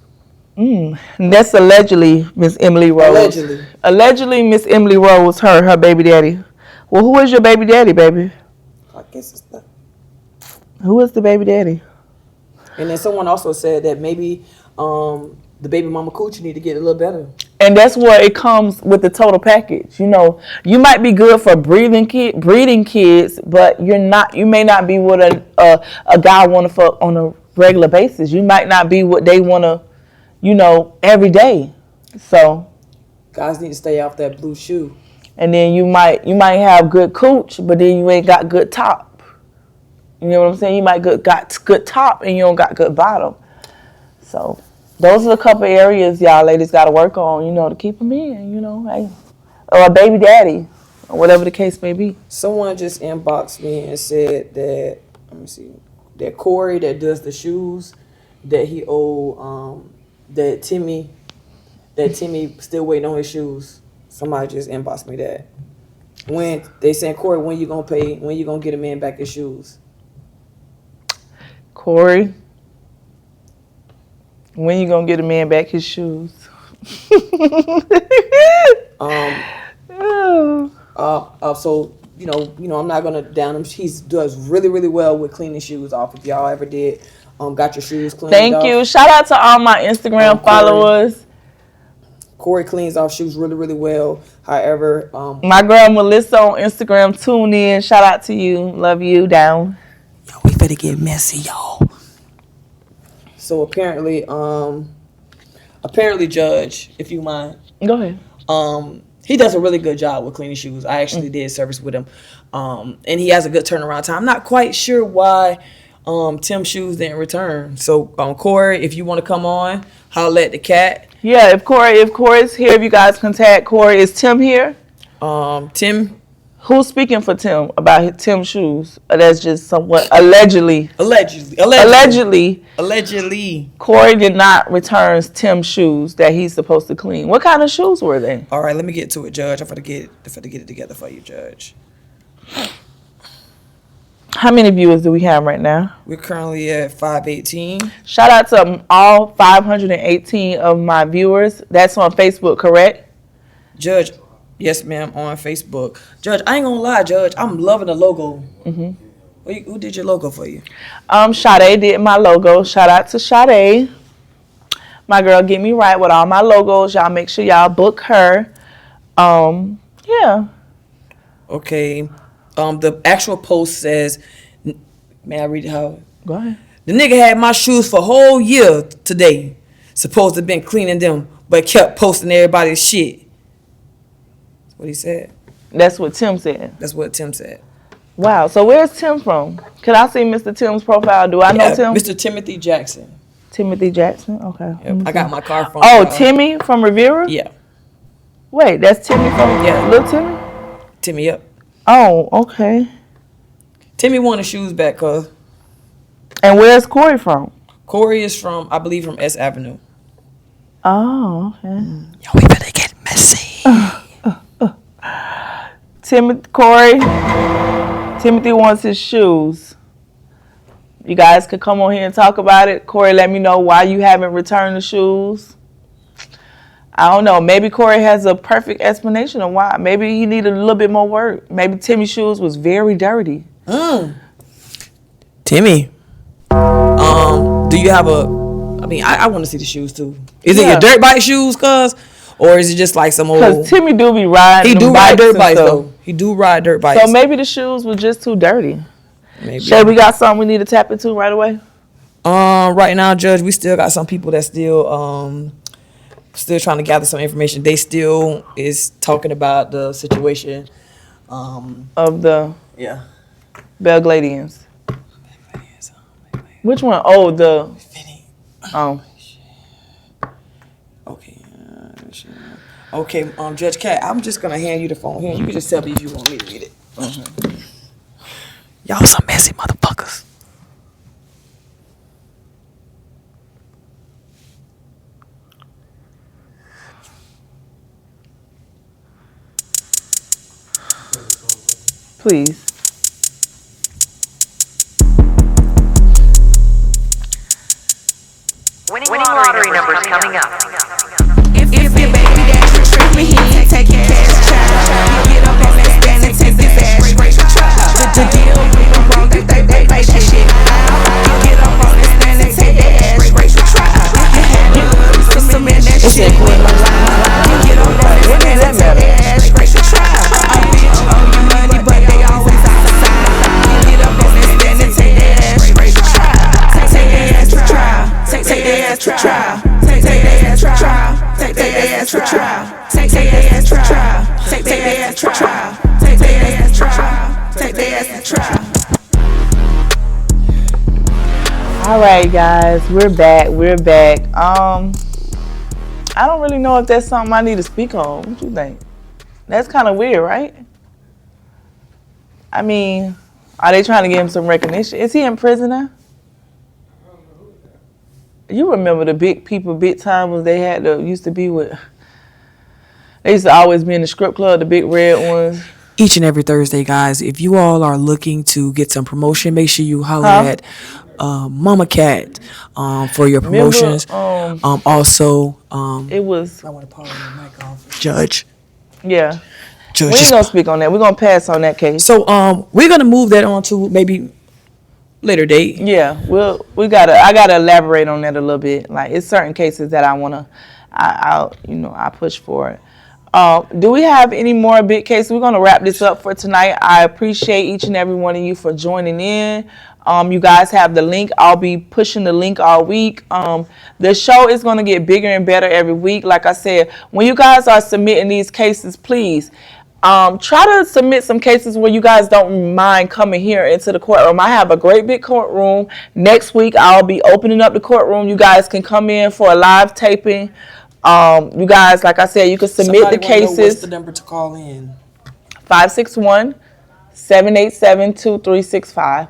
That's allegedly Miss Emily Rose. Allegedly Miss Emily Rose, her baby daddy. Well, who is your baby daddy, baby? I guess it's that. Who is the baby daddy? And then someone also said that maybe the baby mama coochie need to get a little better. And that's where it comes with the total package. You know, you might be good for breeding kids, but you may not be what a guy want to fuck on a regular basis. You might not be what they want to, you know, every day. So guys need to stay off that blue shoe. And then you might have good cooch, but then you ain't got good top. You know what I'm saying? You might got good top and you don't got good bottom. So those are the couple areas y'all ladies got to work on, you know, to keep them in, you know, hey, or a baby daddy, or whatever the case may be. Someone just inboxed me and said that, let me see, that Corey that does the shoes, that he owed, that Timmy still waiting on his shoes. Somebody just inboxed me that. When they saying, Corey, when you gonna get a man back his shoes? Corey, when you gonna get a man back his shoes? So you know, I'm not gonna down him. He does really, really well with cleaning shoes off. If y'all ever did, got your shoes cleaned. Thank you. Shout out to all my Instagram followers. Corey cleans off shoes really, really well. However, my girl Melissa on Instagram, tune in. Shout out to you. Love you. Down. Yo, we better get messy, y'all. So apparently, Judge, if you mind. Go ahead. He does a really good job with cleaning shoes. I actually did service with him. And he has a good turnaround time. I'm not quite sure why Tim's shoes didn't return. So Corey, if you want to come on, holla at the cat. Yeah, if Corey's here, if you guys contact Corey. Is Tim here? Tim. Who's speaking for Tim about Tim's shoes? That's just somewhat allegedly. Corey did not return Tim's shoes that he's supposed to clean. What kind of shoes were they? All right, let me get to it, Judge. I'm going to get it together for you, Judge. How many viewers do we have right now? We're currently at 518. Shout out to all 518 of my viewers. That's on Facebook, correct? Judge, yes, ma'am, on Facebook. Judge, I ain't gonna lie, Judge. I'm loving the logo. Mm-hmm. Who did your logo for you? Sade did my logo. Shout out to Sade. My girl get me right with all my logos. Y'all make sure y'all book her. Yeah. Okay. The actual post says, may I read it how? Go ahead. The nigga had my shoes for a whole year today. Supposed to have been cleaning them, but kept posting everybody's shit. That's what he said. That's what Tim said. That's what Tim said. Wow. So where's Tim from? Can I see Mr. Tim's profile? Do I know Tim? Mr. Timothy Jackson. Timothy Jackson? Okay. Yep. I got my car from Timmy from Riviera? Yeah. Wait, that's Timmy from Little Timmy? Timmy, yep. Oh, okay. Timmy won the shoes back, cuz. And where's Corey from? Corey is from, I believe, from S Avenue. Oh, okay. Yo, we better get messy. Corey, Timothy wants his shoes. You guys could come on here and talk about it. Corey, let me know why you haven't returned the shoes. I don't know. Maybe Corey has a perfect explanation of why. Maybe he needed a little bit more work. Maybe Timmy's shoes was very dirty. Timmy, do you have I want to see the shoes too. Is it your dirt bike shoes, cuz? Or is it just like some old? Because Timmy do be riding. He do ride dirt bikes stuff. though. He do ride dirt bikes. So maybe the shoes were just too dirty. Maybe. Shay, we got something we need to tap into right away? Right now, Judge, we still got some people that still trying to gather some information. They still is talking about the situation Of the yeah. Belgradians. Which one? Oh, the. Oh. Okay, Judge Cat, I'm just gonna hand you the phone here. You can just tell me if you want me to read it. Y'all some messy motherfuckers. Please. Winning lottery numbers coming up. If your baby daddy tripping, he ain't taking cash child. Get up on that stand and take his ass straight to trial. The deal with them wrong, they play that shit out. Get up on that stand and take that ass straight to trial. You had to put some in that shit with a lie. Get up on that stand and take that ass straight to trial. A bitch owe you money, but they always outside. Get up on that stand and take that ass straight to trial. Take that ass to trial. Take that ass to trial. Take that ass to trial. Take that ass to trial. Take that ass to trial. Take that ass to trial. Take that ass to trial. Take that ass to trial. All right, guys, we're back. I don't really know if that's something I need to speak on. What you think? That's kind of weird, right? I mean, are they trying to give him some recognition? Is he in prison now? You remember the big timers they had used to be with? They used to always be in the strip club, the big red ones. Each and every Thursday, guys, if you all are looking to get some promotion, make sure you holler at Mamakatt for your promotions. Also, it was. I want to pause the mic off. Judge. Yeah. Judge. We ain't gonna speak on that. We're gonna pass on that case. So we're gonna move that on to maybe later date. Yeah, I gotta elaborate on that a little bit. Like, it's certain cases that I push for it. Do we have any more big cases? We're gonna wrap this up for tonight. I appreciate each and every one of you for joining in. You guys have the link. I'll be pushing the link all week. The show is gonna get bigger and better every week. Like I said, when you guys are submitting these cases, please try to submit some cases where you guys don't mind coming here into the courtroom. I have a great big courtroom. Next week, I'll be opening up the courtroom. You guys can come in for a live taping. You guys, like I said, you can submit the cases. What's the number to call in? 561-787-2365.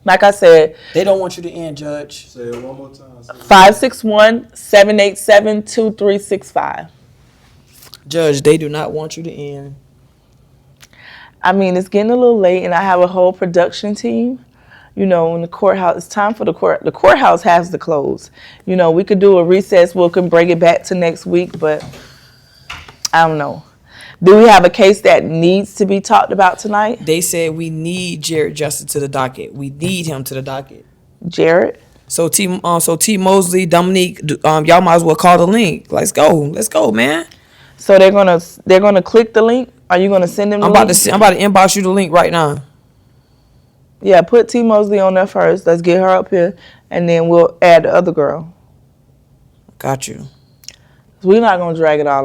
Like I said. They don't want you to end, Judge. Say it one more time. 561-787-2365. Judge, they do not want you to end. I mean, it's getting a little late, and I have a whole production team. You know, in the courthouse, it's time for the courthouse has to close. You know, we could do a recess. We can bring it back to next week, but I don't know. Do we have a case that needs to be talked about tonight? They said we need Jared Justice to the docket. We need him to the docket. Jared? So T Mosley, Dominique, y'all might as well call the link. Let's go, man. So they're gonna click the link. Are you gonna send them the link? I'm about to inbox you the link right now. Yeah, put T Mosley on there first. Let's get her up here, and then we'll add the other girl. Got you. We're not gonna drag it all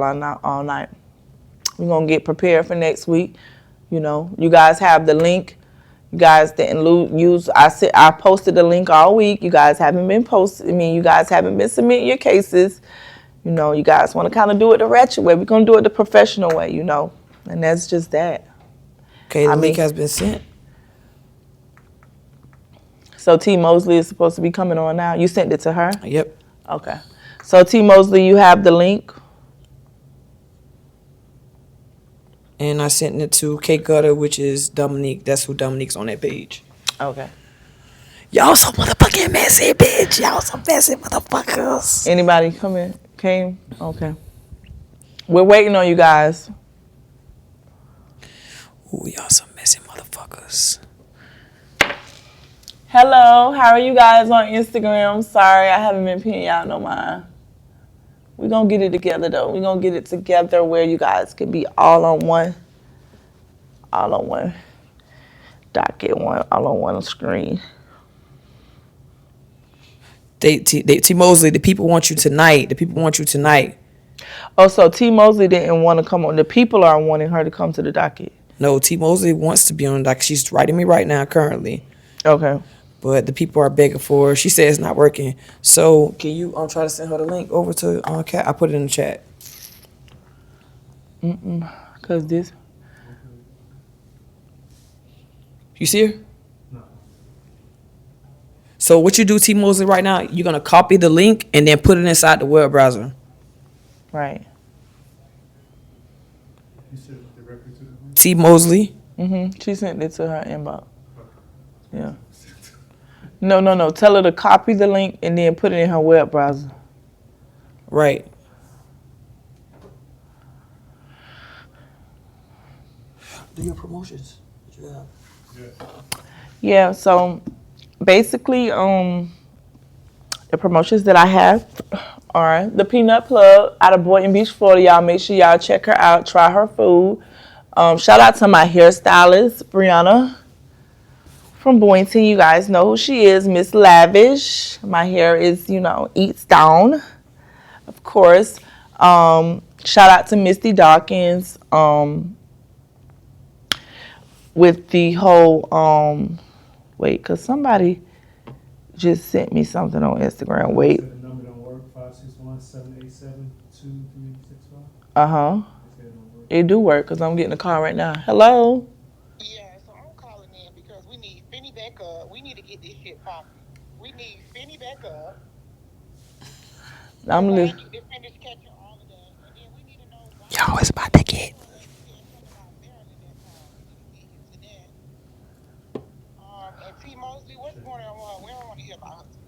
night. We're gonna get prepared for next week. You know, you guys have the link. You guys didn't use. I posted the link all week. You guys haven't been you guys haven't been submitting your cases. You know, you guys want to kind of do it the ratchet way. We're gonna do it the professional way. You know, and that's just that. Okay, the link has been sent. So T Mosley is supposed to be coming on now. You sent it to her? Yep. Okay. So T Mosley, you have the link. And I sent it to K Gutter, which is Dominique. That's who Dominique's on that page. Okay. Y'all so motherfucking messy, bitch. Y'all some messy motherfuckers. Anybody came? Okay. We're waiting on you guys. Ooh, y'all some messy motherfuckers. Hello, how are you guys on Instagram? Sorry, I haven't been paying y'all no mind. We're going to get it together, though. We're going to get it together where you guys can be all on one docket, all on one screen. T Mosley, the people want you tonight. Oh, so T Mosley didn't want to come on. The people are wanting her to come to the docket. No, T Mosley wants to be on the docket. She's writing me right now currently. Okay. But the people are begging for her. She said it's not working. So can you try to send her the link over to Kat? I put it in the chat. Cause this. You see her? No. So what you do, T Mosley, right now, you're gonna copy the link and then put it inside the web browser. Right. You said directly to the room? T Mosley. She sent it to her inbox. Yeah. No. Tell her to copy the link and then put it in her web browser. Right. Do your promotions. Yeah, so basically, the promotions that I have are the Peanut Plug out of Boynton Beach, Florida. Y'all make sure y'all check her out, try her food. Shout out to my hairstylist, Brianna from Boynton. You guys know who she is, Miss Lavish. My hair is, eats down, of course. Shout out to Misty Dawkins with the whole, because somebody just sent me something on Instagram. Wait. The number don't work, 561-787-2365. Uh-huh. It do work because I'm getting a call right now. Hello? Yeah, so I'm calling in because we need Finny back up. We need to get this shit popping. We need Finny back up. I'm listening. To finish catching all of that. And then we need to know why. Y'all was about to get. And T. Mosley, what's going on? We don't want to hear about her too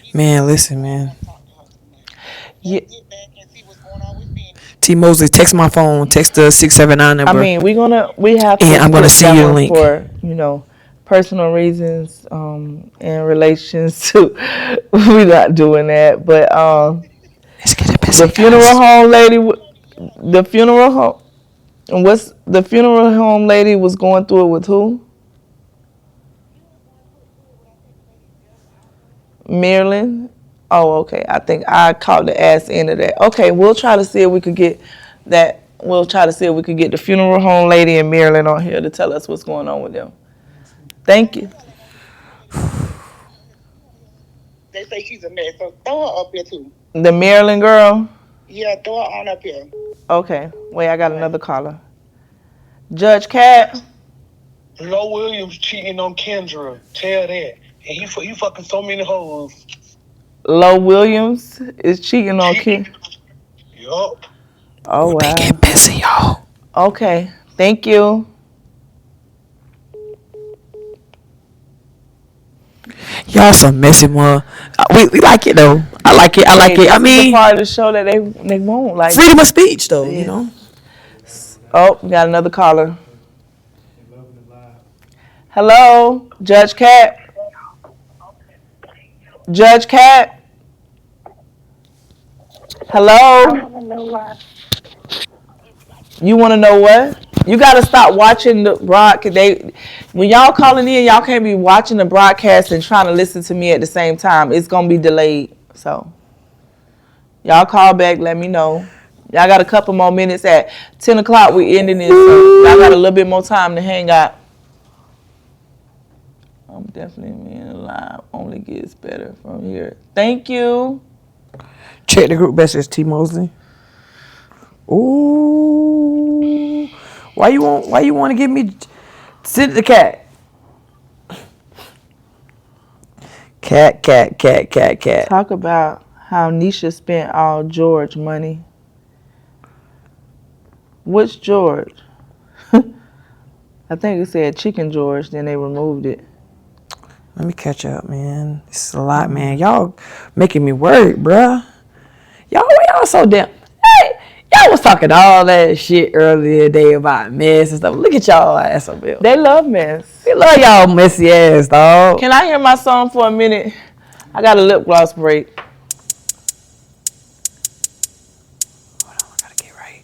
much. Man, listen, man. Yeah. Get back and see what's going on with Finny. T Mosley, text my phone. Text the 679 number. I mean, we have to. And I'm gonna send you the link for personal reasons in relations to. We're not doing that, but Let's get it busy, the funeral home lady. The funeral home. The funeral home lady was going through it with who? Maryland. Oh, okay. I think I caught the ass end of that. Okay, we'll try to see if we could get that. We'll try to see if we could get the funeral home lady in Maryland on here to tell us what's going on with them. Thank you. They say she's a mess, so throw her up here too. The Maryland girl? Yeah, throw her on up here. Okay. Wait, I got another caller. Judge Cat. Lo Williams cheating on Kendra. Tell that. And he fucking so many hoes. Lo Williams is cheating on Kim. Yup. Oh, wow. They get busy, y'all. Okay. Thank you. Y'all some messy one. We like it though. I like it. I mean, the part of the show that they won't like. freedom of speech though. You know. Oh, we got another caller. Hello, Judge Cat. Judge Cat. Hello. You want to know what? You got to stop watching the broadcast. When y'all calling in, y'all can't be watching the broadcast and trying to listen to me at the same time. It's going to be delayed. So, y'all call back. Let me know. Y'all got a couple more minutes. At 10 o'clock, we ending this. So y'all got a little bit more time to hang out. I'm definitely being alive. Only gets better from here. Thank you. Check the group message, T Mosley. Ooh. Why you want to give me send it to Cat? Cat. Talk about how Nisha spent all George money. Which George? I think it said Chicken George, then they removed it. Let me catch up, man. It's a lot, man. Y'all making me work, bruh. Y'all so damn. Hey, y'all was talking all that shit earlier today about mess and stuff. Look at y'all ass over here. They love mess. We love y'all messy ass, dog. Can I hear my song for a minute? I got a lip gloss break. Hold on, I gotta get right.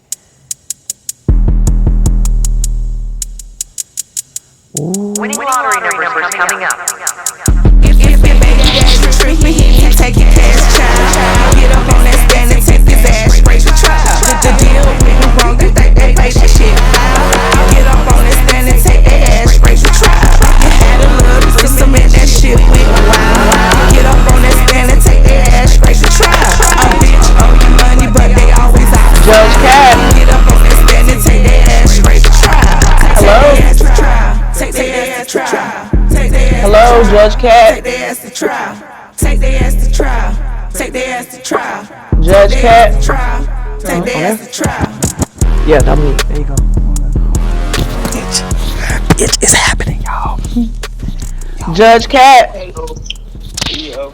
Winning lottery numbers coming up. If your baby daddy trick me, he can take your cash child. Get up on that stand and take his ass straight to trial. The deal went wrong, they play that shit out. Get up on that stand and take their ass straight to trial. You had a little system and that shit went wild. Get up on that stand and take their ass straight to trial. A bitch owe you money, but they always out. Judge Cat. Get up on that stand and take their ass straight to trial. Hello? Take their ass to trial. Hello, Judge Cat. Take their ass to trial. Take their ass to trial. Take their ass to trial. Judge Cat. Take their ass to trial. Yeah, Dominique. There you go. It's happening, y'all. Judge Cat. Yeah,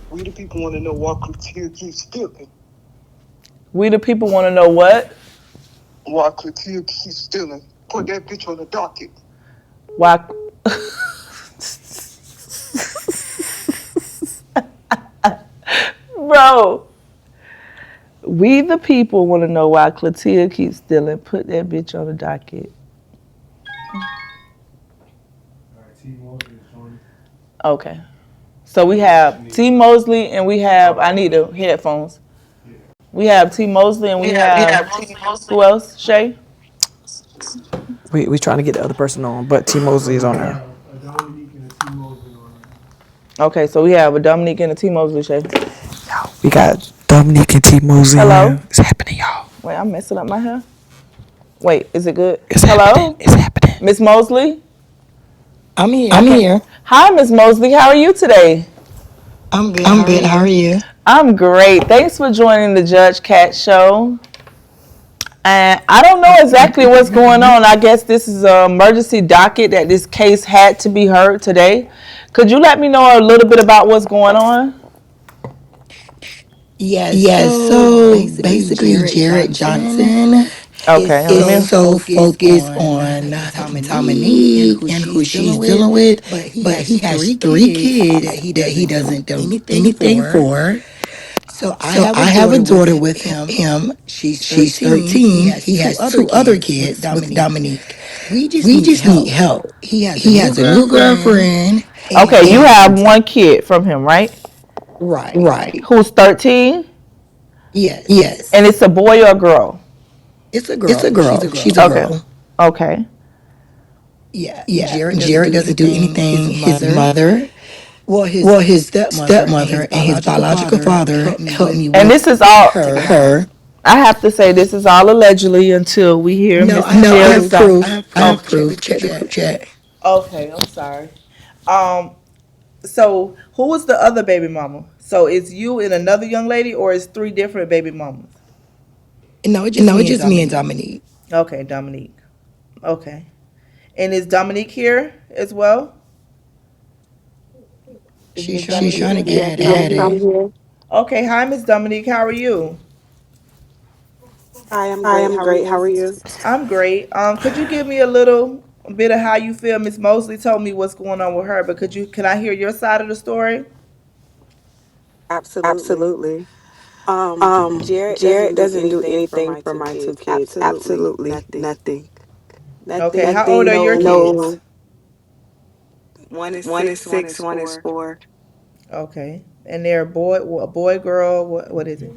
we the people want to know why Clotilde keeps stealing. We the people want to know what? Why Clotilde keeps stealing. Put that bitch on the docket. Why? Bro. We the people want to know why Clotilde keeps stealing. Put that bitch on the docket. All right, T. Mosley is joining. Okay. So we have T. Mosley and we have, I need the headphones. We have T. Mosley and we have who else? Shay? We trying to get the other person on, but T. Mosley is on there. A Dominique and a T. Mosley on there. Okay, so we have a Dominique and a T. Mosley, Shay. We got Dominique and T. Mosley. Hello? It's happening, y'all. Wait, I'm messing up my hair. Wait, is it good? It's Hello? happening. It's happening. Miss Mosley? I'm here. Hi, Miss Mosley. How are you today? I'm good. How are you? I'm great. Thanks for joining the Judge Cat Show. And I don't know exactly what's going on. I guess this is an emergency docket that this case had to be heard today. Could you let me know a little bit about what's going on? Yes. So basically, Jared Johnson Okay. is so focused on Dominique and who she's dealing with, but he has 3 kids that he doesn't do anything for. So I have a daughter with him. She's 13. He has 2 other kids with Dominique. We just need help. He has a new girlfriend. Okay, you have 1 kid from him, right? Right. Who's 13? Yes. And it's a boy or a girl? It's a girl. She's a girl. Okay. Yeah. Jared doesn't do anything. His mother, his stepmother and his biological father helped me with And this is all her. I have to say this is all allegedly until we hear No, Mr. I Jared's have proof. I have proof. Check the group chat. Okay, I'm sorry. So who was the other baby mama? So it's you and another young lady, or it's 3 different baby mamas? No, it's just me and Dominique. Okay, Dominique. Okay. And is Dominique here as well? She's trying to get added. Okay, hi Miss Dominique, how are you? I am great. How are you? I'm great. Could you give me a little bit of how you feel? Miss Mosley told me what's going on with her, but can I hear your side of the story? Absolutely. Jared doesn't do anything for my 2 kids. Absolutely nothing. Okay, how old are your kids? One is One 6, is one 6, is one is 4. 4. Okay, and they're a boy, girl. What is it?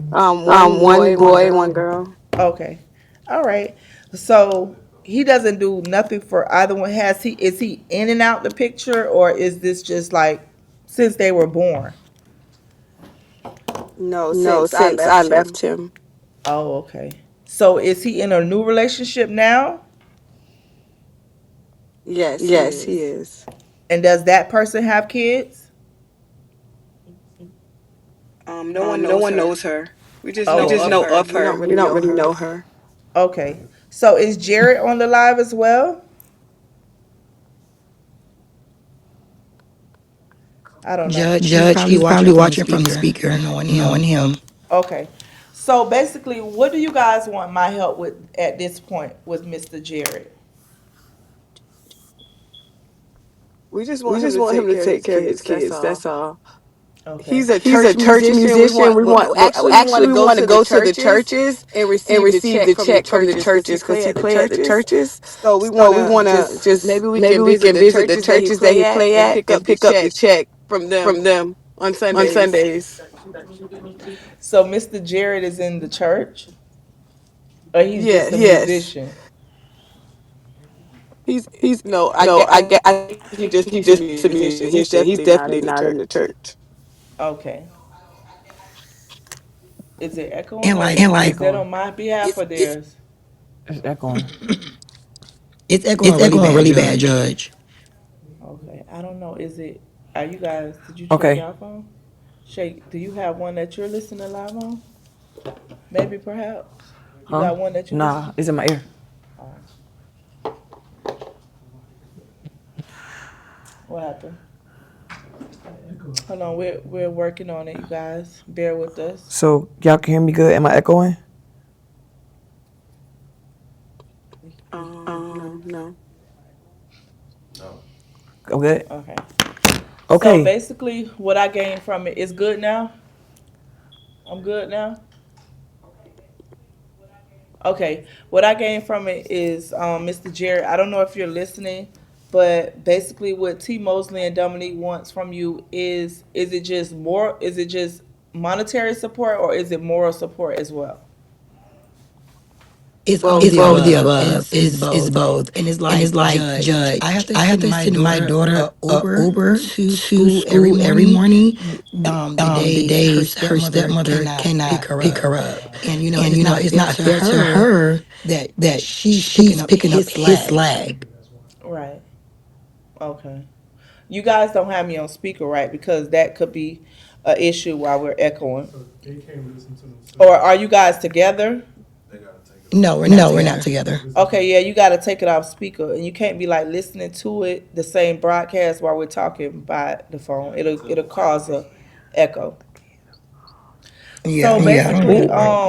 One boy, one girl. Okay, all right. So he doesn't do nothing for either one. Is he in and out the picture, or is this just like since they were born? No, No, since I since I left him. left him. Oh, okay. So is he in a new relationship now? Yes, Yes, he is. And does that person have kids? No one No knows one her. knows her. We just Oh, know just of know her. of We don't her. really know her. Okay. So is Jared on the live as well? I don't know. Judge, he's probably watching from the speaker, knowing him. Okay. So basically, what do you guys want my help with at this point with Mr. Jared? We just We want him just to want take him to care of take his care of his kids. That's kids. all. That's all. Okay. He's a He's a church church musician. musician. We want We actually we want want to to go go to to the the churches churches and and receive the receive check the from the check from the churches because he churches because play he at the play at the churches. churches. So we So want we to want to just just maybe we maybe can we visit can the visit the churches that he churches that play he at play and at pick and up the pick up the check check from from them them on on Sundays. Sundays. So Mr. Jared is in the church, or he's just a Yes, musician? he's He's no. no, I think he's just a just a musician. He's musician. He's definitely not in definitely the not in the church. church. Okay. Is it echoing, And or like, is that on my behalf it's or theirs? It's echoing. it's It's echoing really echoing bad, really Judge. bad, Judge. Okay. I don't know. Is it? Are you guys? Did you check Okay. your phone? Shay, do you have one that you're listening live on? Maybe, perhaps. You Huh? got one that you listen? Nah, it's in my ear. What happened? Hold on, we're working on it, you guys. Bear with us. So y'all can hear me good? Am I echoing? No. Oh, good. Okay. So Okay. basically, what I gained from it is good now. I'm good now. Okay. What I gained from it is, Mr. Jared. I don't know if you're listening, but basically, what T. Mosley and Dominique wants from you is it just more? Is it just monetary support, or is it moral support as well? It's all Both. the Both. above. It's both. And it's like, Judge, I have to send my daughter a Uber to school every morning. The days her stepmother cannot pick her up. And it's not fair to her that she's picking up his slack. Right. Okay. You guys don't have me on speaker, right? Because that could be an issue while we're echoing. So they can't listen to themselves. Or are you guys together? No, we're not together. Okay, yeah, you got to take it off speaker, and you can't be like listening to it the same broadcast while we're talking by the phone. It'll cause a echo. Yeah, So I don't basically, know that part.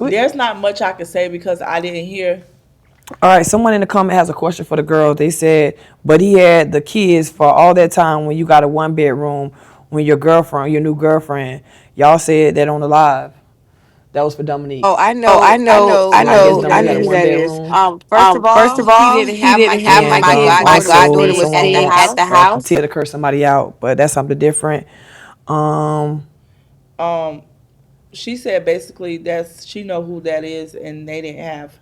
there's not much I can say because I didn't hear. All right, someone in the comment has a question for the girl. They said, but he had the kids for all that time when you got a 1 bedroom, when your new girlfriend, y'all said that on the live. That was for Dominique. Oh, I Oh, know. I know. I know I guess who that Dominique got a is. 1 bedroom. First of First all, of he all, didn't he have my didn't have kids. my My kids. my Also, goddaughter was someone at the wants house. continue to curse somebody out, but that's something different. Um, She said basically she know who that is, and they didn't have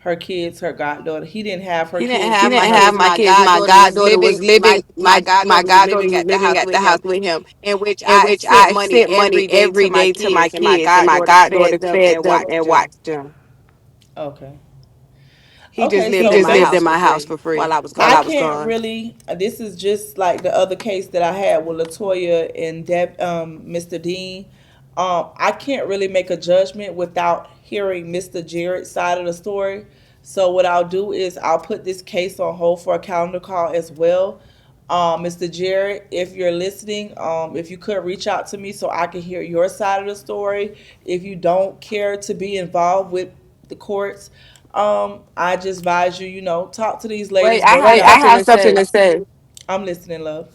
her kids, her goddaughter. He didn't have her He didn't kids. he have my didn't have kids. my My kids. My goddaughter was goddaughter was living. living. My My goddaughter was goddaughter living was at the living house at with the house him, with him, in which in I which sent I money sent money every day to every my day to my kids, and my kids, and my goddaughter goddaughter fed them fed and them watched and them. watched them. Okay. He just Okay, lived He in so just my lived house in for my house free for free while I was while I I gone. was can't gone. really. This is just like the other case that I had with Latoya and Mr. Dean. I can't really make a judgment without hearing Mr. Jared's side of the story. So what I'll do is I'll put this case on hold for a calendar call as well. Mr. Jared, if you're listening, if you could reach out to me so I can hear your side of the story. If you don't care to be involved with the courts, I just advise you, talk to these Wait, ladies, I work have it Wait, I something out. have to something say. to say. I'm listening, love.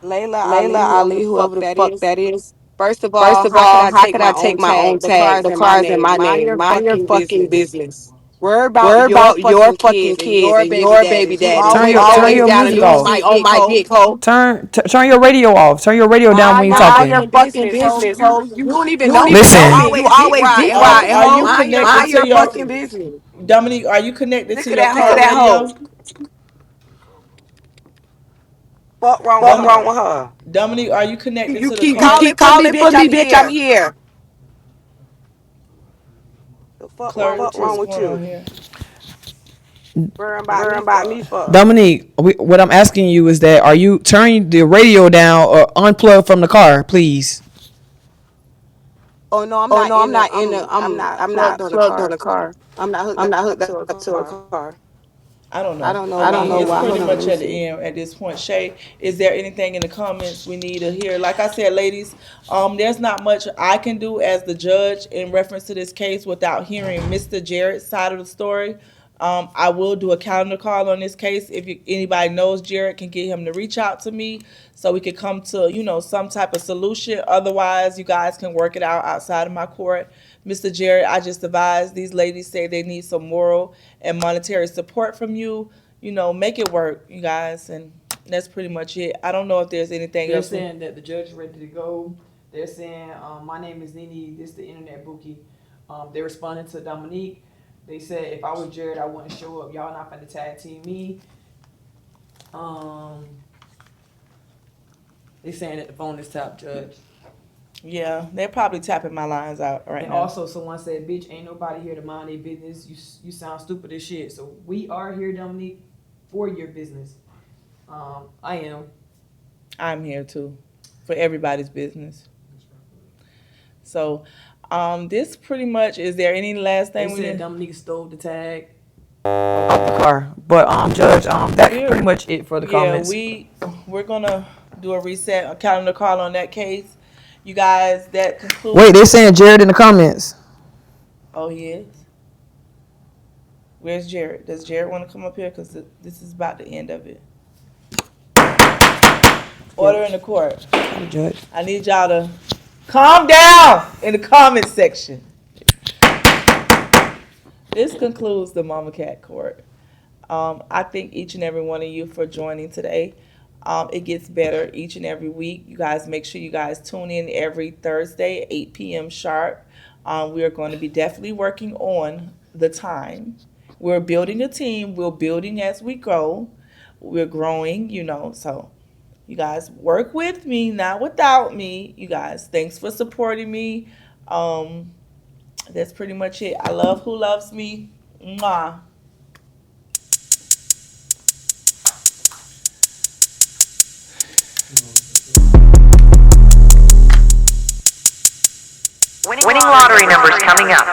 Layla Ali, Layla whoever Ali, the whoever fuck the that fuck is. that is. First of First all, of how could all, I how take could my I take own my own tag? The tag? car's The in my car's in name. my Mind name. your Mind your fucking fucking business. business. Worry about Worry your about your fucking fucking kids and kids your and baby your baby daddies, who daddies who always always turn turn down your a music new on off. my On dick, my ho. dick, ho. Turn your radio off. Turn your radio down when Mind you're your talking. fucking Fucking business, ho. business, You ho. you don't even You don't know even me. You know Listen, me. You always dick always dick riding, are ho. riding, are you ho. Mind your connected Mind to your fucking your fucking business. business. Dominique? Are you connected Sick to of your that Sick of car hoe. that hoe. radio? Fuck wrong with Fuck Dominique, wrong her. with her. Dominique, are you connected You to the keep You car calling keep for me, calling bitch. for me, I'm bitch. I'm here. here. The fuck wrong clerk? with Fuck wrong What's you? with going on you? here? Worrying about Worrying me about for? me for? Dominique, what I'm asking you is that are you turning the radio down or unplug from the car, please? Oh no, I'm not in the. I'm not plugged on the car. I'm not hooked up to a car. I don't I know. don't know I why. mean, it's Hold pretty on, let much me at the see. end at this point. Shay, is there anything in the comments we need to hear? Like I said, ladies, there's not much I can do as the judge in reference to this case without hearing Mr. Jarrett's side of the story. I will do a calendar call on this case. If anybody knows Jarrett, can get him to reach out to me so we could come to some type of solution. Otherwise, you guys can work it out outside of my court. Mr. Jarrett, I just advised these ladies say they need some moral and monetary support from you. Make it work, you guys, and that's pretty much it. I don't know if there's anything They're else. saying that the judge is ready to go. They're saying, my name is Nene, this is the internet bookie. They're responding to Dominique. They said if I was Jared, I wouldn't show up. Y'all not finna tag team me. They saying that the phone is tapped, Judge. Yeah, they're probably tapping my lines out right And now. also, someone said, "Bitch, ain't nobody here to mind their business. You sound stupid as shit." So we are here, Dominique, for your business. I am. I'm here too, for everybody's business. So, this pretty much. Is there any last They thing we said need? Dominique stole the tag off the car. But Judge, that's pretty much it for the comments. Yeah, we're gonna do a reset, a calendar call on that case. You guys, that concludes. Wait, they're saying Jared in the comments. Oh, he is? Where's Jared? Does Jared want to come up here? Because this is about the end of it. Order in the court. Judge. I need y'all to calm down in the comment section. This concludes the Mamakatt court. I thank each and every one of you for joining today. It gets better each and every week. You guys make sure you guys tune in every Thursday at 8 p.m. sharp. We are going to be definitely working on the time. We're building a team. We're building as we go. We're growing, so you guys work with me, not without me. You guys, thanks for supporting me. That's pretty much it. I love who loves me. Mwah. Winning lottery numbers coming up.